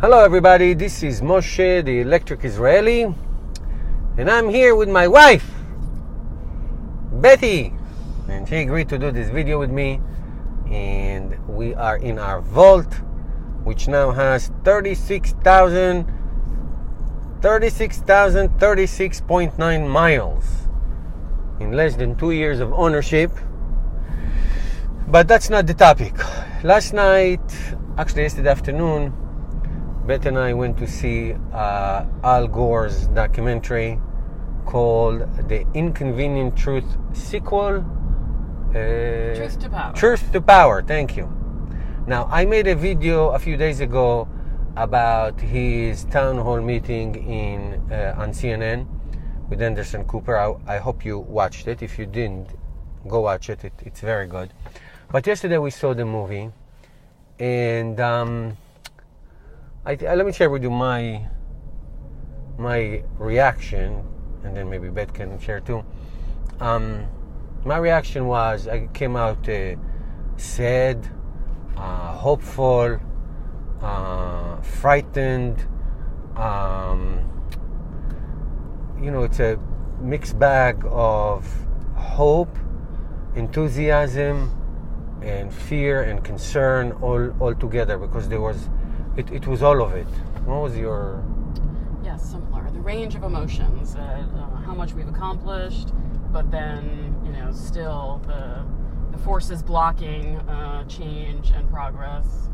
Hello everybody, this is Moshe, the Electric Israeli, and I'm here with my wife, Betty, and she agreed to do this video with me, and we are in our vault, which now has 36,036.9 miles in less than 2 years of ownership. But that's not the topic. Last night, actually yesterday afternoon, Beth and I went to see Al Gore's documentary called The Inconvenient Truth Sequel. Truth to Power. Truth to Power, thank you. Now, I made a video a few days ago about his town hall meeting on CNN with Anderson Cooper. I hope you watched it. If you didn't, go watch it. It's very good. But yesterday we saw the movie, and let me share with you my reaction, and then maybe Beth can share too. My reaction was, I came out sad, hopeful, frightened. It's a mixed bag of hope, enthusiasm, and fear and concern all together, because it was all of it. What was your... Yes, similar. The range of emotions, how much we've accomplished, but then, still the forces blocking change and progress.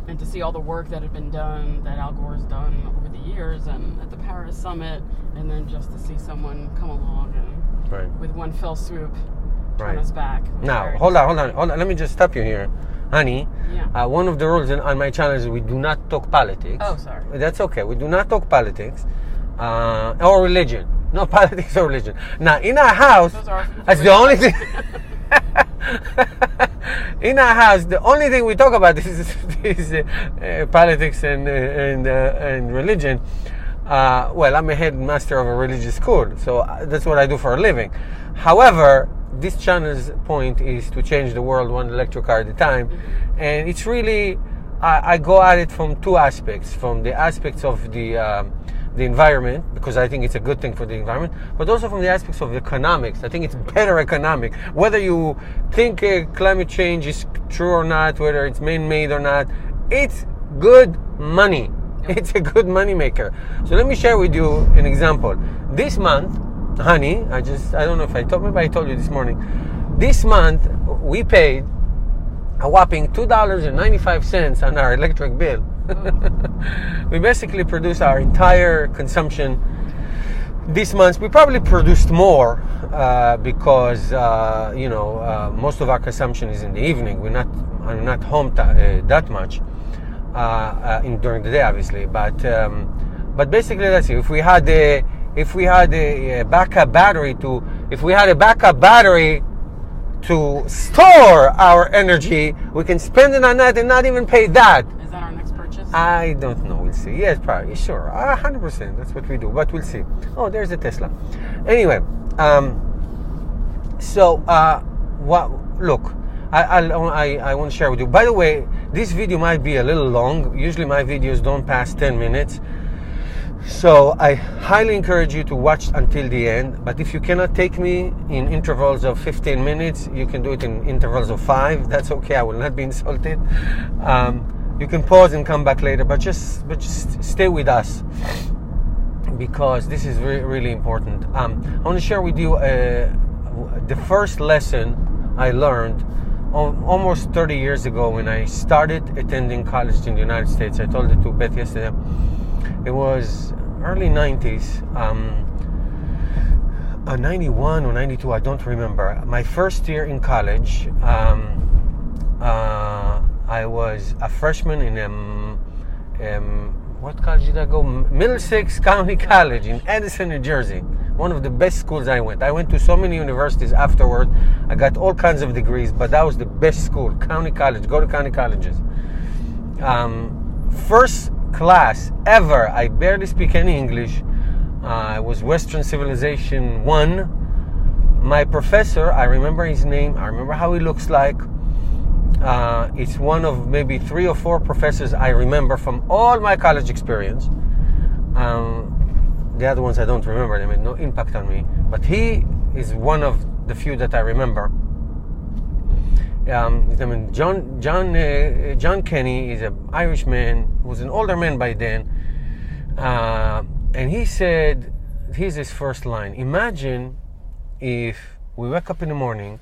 And to see all the work that had been done, that Al Gore's done over the years, and at the Paris summit, and then just to see someone come along and with one fell swoop turn us back. Now, hold on. Let me just stop you here. Honey, yeah. One of the rules on my channel is we do not talk politics. Oh, sorry. That's okay. We do not talk politics or religion. No politics or religion. Now, in our house, that's the only thing. In our house, the only thing we talk about is politics and religion. Well, I'm a headmaster of a religious school, so that's what I do for a living. However, this channel's point is to change the world one electric car at a time, and it's really I go at it from two aspects: from the aspects of the environment, because I think it's a good thing for the environment, but also from the aspects of economics. I think it's better economic. Whether you think climate change is true or not, whether it's man-made or not, it's good money. It's a good money maker. So let me share with you an example. This month, honey, I don't know if I told you, but I told you this morning. This month, we paid a whopping $2.95 on our electric bill. We basically produce our entire consumption this month. We probably produced more because most of our consumption is in the evening. I'm not home that much during the day, obviously. But basically, let's see. If we had a backup battery to store our energy, we can spend it on that and not even pay that. Is that our next purchase? I don't know. We'll see. Yes, probably. Sure. 100%. That's what we do. But we'll see. Oh, there's a Tesla. Anyway, look, I want to share with you. By the way, this video might be a little long. Usually my videos don't pass 10 minutes. So I highly encourage you to watch until the end. But if you cannot take me in intervals of 15 minutes, you can do it in intervals of 5. That's okay. I will not be insulted. You can pause and come back later, but just stay with us, because this is really important. I want to share with you the first lesson I learned almost 30 years ago when I started attending college in the United States. I told it to Beth yesterday. It was early 90s, 91 or 92, I don't remember. My first year in college, I was a freshman in what college did I go? Middlesex County College in Edison, New Jersey. One of the best schools I went. I went to so many universities afterward. I got all kinds of degrees, but that was the best school. County college. Go to county colleges. First class ever. I barely speak any English. I was Western Civilization 1. My professor, I remember his name. I remember how he looks like. It's one of maybe 3 or 4 professors I remember from all my college experience. The other ones I don't remember. They made no impact on me. But he is one of the few that I remember. John Kenny is an Irishman who was an older man by then. And he said, here's his first line: imagine if we wake up in the morning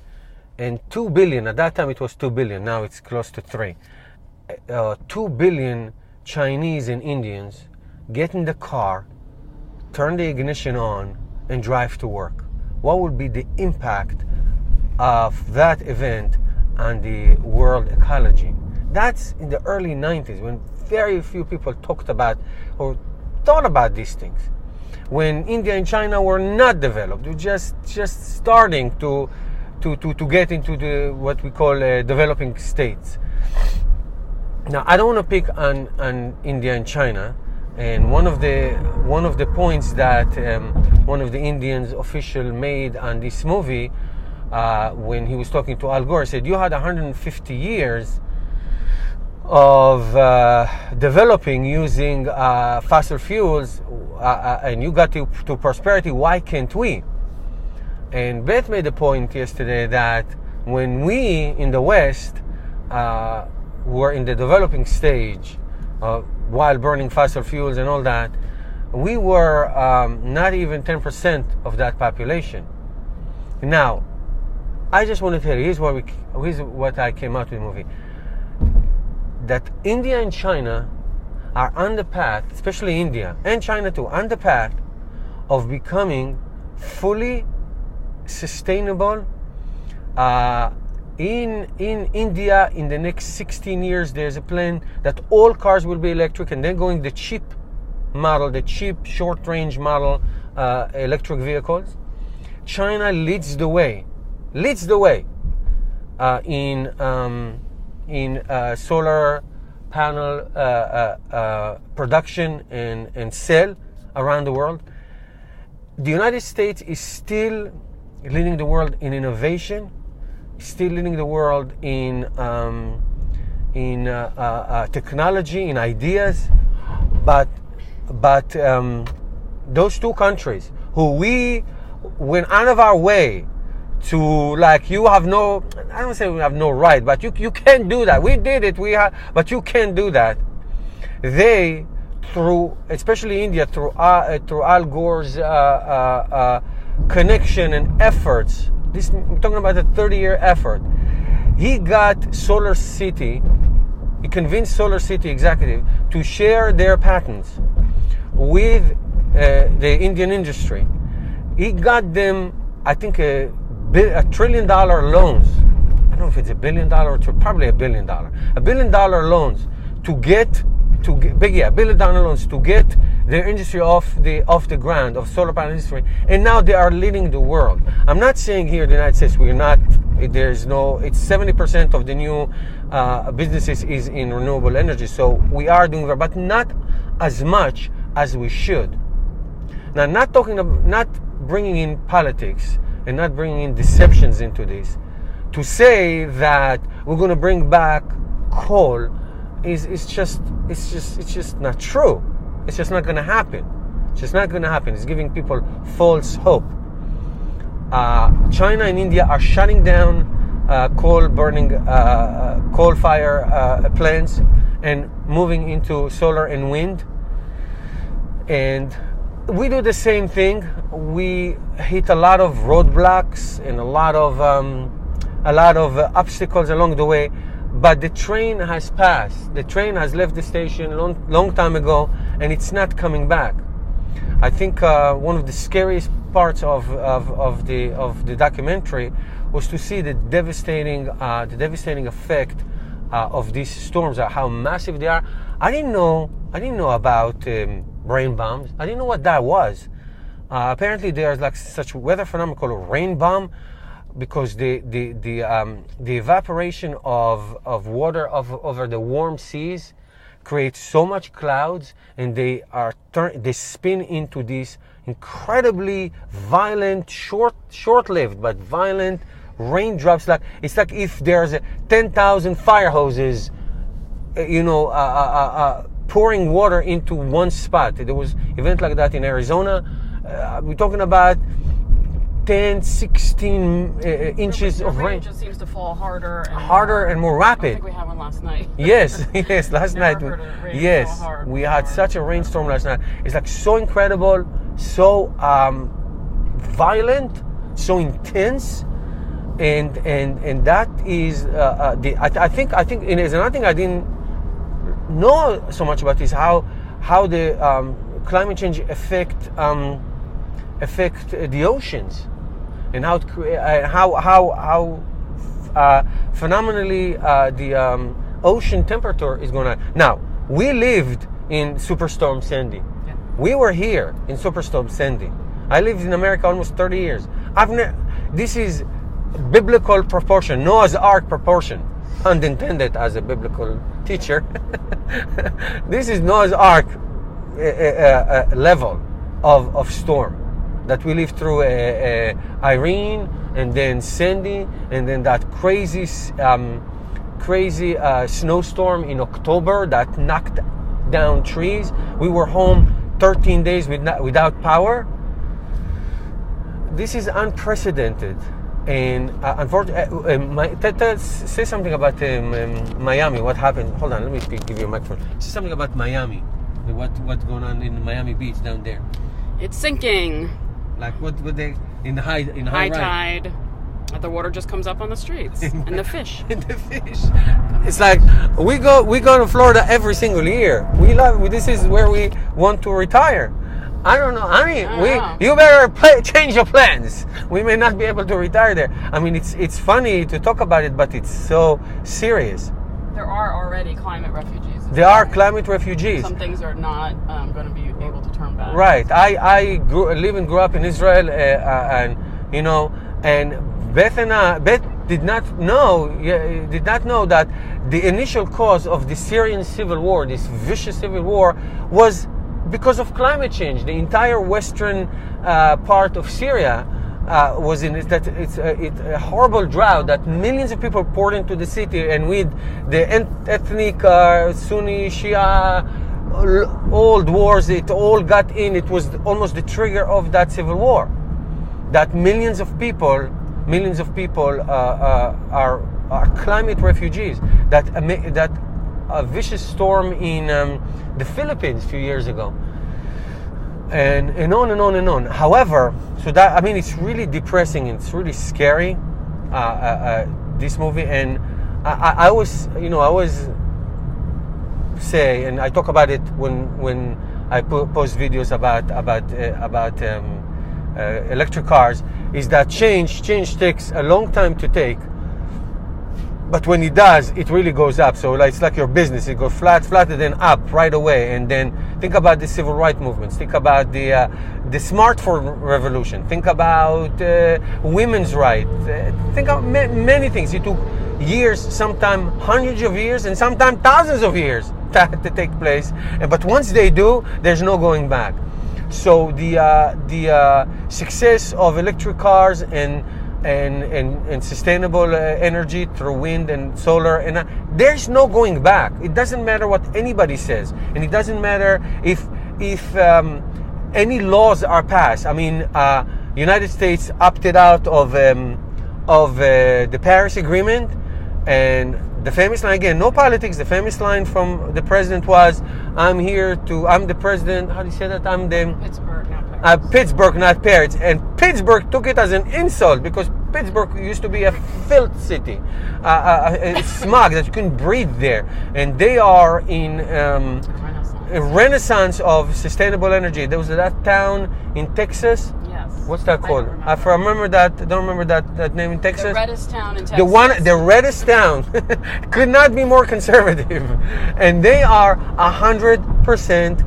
and 2 billion, at that time it was 2 billion, now it's close to 3, 2 billion Chinese and Indians get in the car, turn the ignition on, and drive to work. What would be the impact of that event on the world ecology? That's in the early 90s, when very few people talked about or thought about these things. When India and China were not developed, they were just starting to get into the what we call developing states. Now, I don't want to pick on India and China, and one of the points that one of the Indians official made on this movie, when he was talking to Al Gore, said, you had 150 years of developing using fossil fuels, and you got to prosperity. Why can't we? And Beth made a point yesterday that when we in the West were in the developing stage, while burning fossil fuels and all that, we were not even 10% of that population. Now, I just want to tell you, here's what I came out with the movie. That India and China are on the path, especially India and China too, on the path of becoming fully sustainable. In India, in the next 16 years, there's a plan that all cars will be electric, and then going the cheap model, the cheap short-range model electric vehicles. China leads the way in solar panel production and sale around the world. The United States is still leading the world in innovation, still leading the world in technology, in ideas, but those two countries who we went out of our way to, like, you have no, I don't say we have no right, but you can't do that. We did it, but you can't do that. They, through, especially India, through Al Gore's connection and efforts, this, we're talking about a 30-year effort. He got Solar City, he convinced Solar City executive to share their patents with the Indian industry. He got them, I think, $1 trillion loans. I don't know if it's $1 billion or probably $1 billion. $1 billion loans to get $1 billion loans to get their industry off the ground of solar panel industry, and now they are leading the world. I'm not saying here the United States we're not. There's no. It's 70% of the new businesses is in renewable energy, so we are doing that, but not as much as we should. Now, not bringing in politics and not bringing in deceptions into this, to say that we're going to bring back coal is just not true. It's just not going to happen. It's just not going to happen. It's giving people false hope. China and India are shutting down coal-fire plants and moving into solar and wind. And we do the same thing. We hit a lot of roadblocks and a lot of obstacles along the way. But the train has passed. The train has left the station long time ago, and it's not coming back. I think one of the scariest parts of the documentary was to see the devastating effect of these storms, how massive they are. I didn't know about rain bombs. I didn't know what that was. Apparently, there's like such weather phenomenon called a rain bomb, because the evaporation of water over the warm seas creates so much clouds, and they spin into these incredibly violent, short-lived but violent raindrops. Like it's like if there's 10,000 fire hoses, pouring water into one spot. There was an event like that in Arizona. We're talking about 10, 16 inches of rain. It just seems to fall harder and more rapid. I think we had one last night. Yes, last night. So hard we had such a rainstorm last night. It's like so incredible, so violent, so intense, and that is I think it is another thing I didn't know so much about is how the climate change affect the oceans, and how phenomenally the ocean temperature is going to. Now, we lived in Superstorm Sandy. Yeah. We were here in Superstorm Sandy. I lived in America almost 30 years. This is biblical proportion, Noah's Ark proportion, unintended as a biblical teacher. This is Noah's Ark level of storm that we lived through. Irene, and then Sandy, and then that crazy snowstorm in October that knocked down trees. We were home 13 days without power. This is unprecedented. And unfortunately, say something about Miami. What happened? Hold on, let me give you a microphone. Say something about Miami. What's going on in Miami Beach down there? It's sinking. Like what would they in high tide? The water just comes up on the streets, and the fish. And the fish. It's like we go to Florida every single year. We love. This is where we want to retire. I don't know. I mean, you better change your plans. We may not be able to retire there. I mean, it's funny to talk about it, but it's so serious. There are already climate refugees. There are climate refugees. Some things are not going to be able to turn back. Right. I grew up in Israel, and Beth did not know that the initial cause of the Syrian civil war, this vicious civil war, was because of climate change. The entire western part of Syria was in it. That it's a horrible drought that millions of people poured into the city, and with the ethnic Sunni, Shia, old wars, it all got in. It was almost the trigger of that civil war. That millions of people are climate refugees. That a vicious storm in the Philippines a few years ago, and on and on and on. However, so that it's really depressing. It's really scary. This movie, and I always say, and I talk about it when I post videos about electric cars, is that change takes a long time to take. But when it does, it really goes up. So it's like your business. It goes flat, and then up right away. And then think about the civil rights movements. Think about the smartphone revolution. Think about women's rights. Think of many things. It took years, sometimes hundreds of years, and sometimes thousands of years to take place. But once they do, there's no going back. So the success of electric cars and sustainable energy through wind and solar, and there's no going back. It doesn't matter what anybody says, and it doesn't matter if any laws are passed. I mean, United States opted out of the Paris Agreement, and the famous line, again, no politics, the famous line from the president was, I'm the president, how do you say that? I'm the... Pittsburgh, not Paris. Pittsburgh, not Paris. And Pittsburgh took it as an insult, because Pittsburgh used to be a filth city, smog that you couldn't breathe there. And they are in a renaissance of sustainable energy. There was that town in Texas. Yes. What's that called? I don't remember that name in Texas. The reddest town in Texas. The reddest town could not be more conservative, and they are 100%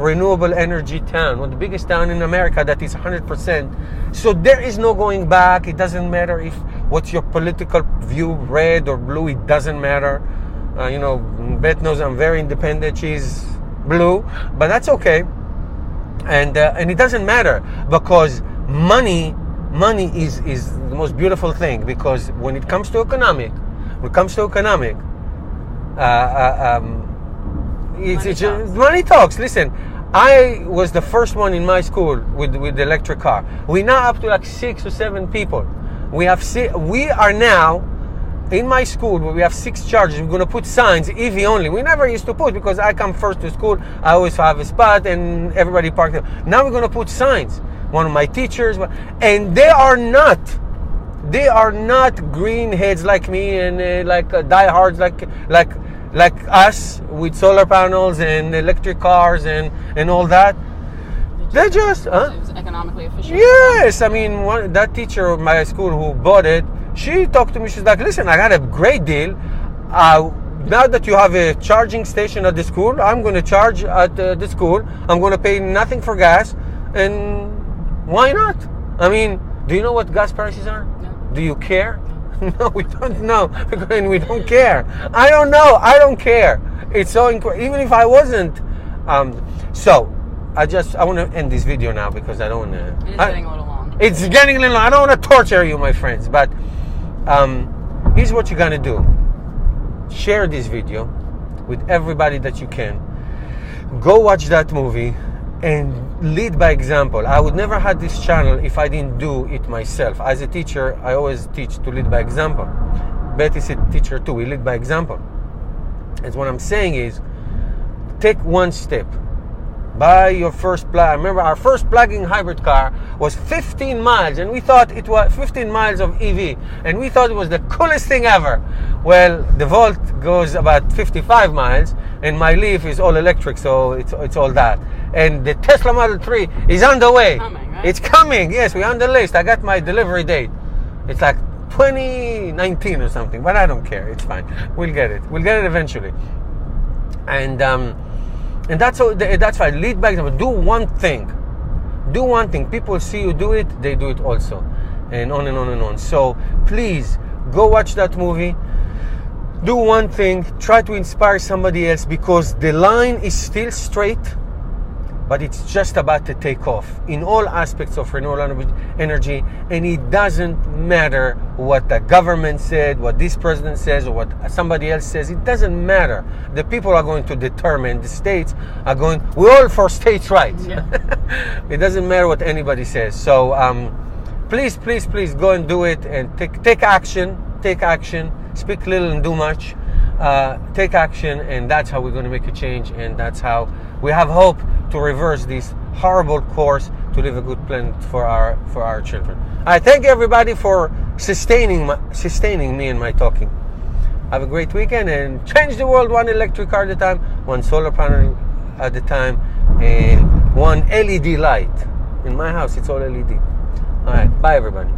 renewable energy town. One of the biggest town in America that is 100%. So there is no going back. It doesn't matter what's your political view, red or blue. It doesn't matter. Beth knows I'm very independent. She's blue, but that's okay. And it doesn't matter, because money money is the most beautiful thing, because when it comes to economic, money talks. Listen, I was the first one in my school with the electric car. We now up to like 6 or 7 people. We are now in my school where we have 6 chargers. We're going to put signs, EV only. We never used to put, because I come first to school. I always have a spot and everybody parked there. Now we're going to put signs. One of my teachers, and they are not greenheads like me and like diehards like us with solar panels and electric cars and all that. They just it was economically efficient. Yes, I mean, that teacher of my school who bought it, she talked to me. She's like, listen, I got a great deal. Now that you have a charging station at the school, I'm going to charge at the school. I'm going to pay nothing for gas, and why not? I mean, do you know what gas prices are? No. Do you care? No, we don't know, and we don't care. I don't know. I don't care. It's so even if I wasn't. So I want to end this video now, because I don't want to. It is getting a little long. It's getting a little long. I don't want to torture you, my friends. But here's what you're gonna do: share this video with everybody that you can. Go watch that movie and lead by example. I would never have this channel if I didn't do it myself. As a teacher, I always teach to lead by example. Betty's a teacher too. We lead by example. And what I'm saying is, take one step. Buy your first plug. I remember our first plug-in hybrid car was 15 miles, and we thought it was 15 miles of EV, and we thought it was the coolest thing ever. Well, the Volt goes about 55 miles, and my Leaf is all electric, so it's all that. And the Tesla Model 3 is on the way. Coming, right? It's coming. Yes, we're on the list. I got my delivery date. It's like 2019 or something, but I don't care. It's fine. We'll get it. We'll get it eventually. And that's why lead by example. Do one thing. Do one thing. People see you do it, they do it also, and on and on and on. So please go watch that movie. Do one thing. Try to inspire somebody else, because the line is still straight, but it's just about to take off in all aspects of renewable energy. And it doesn't matter what the government said, what this president says, or what somebody else says. It doesn't matter. The people are going to determine. The states are going. We're all for states' rights. Yeah. It doesn't matter what anybody says. So please go and do it, and take action. Take action. Speak little and do much. Take action, and that's how we're going to make a change. And that's how we have hope to reverse this horrible course to leave a good planet for our children. I thank everybody for sustaining me and my talking. Have a great weekend, and change the world one electric car at a time, one solar panel at a time, and one LED light. In my house, it's all LED. All right, bye everybody.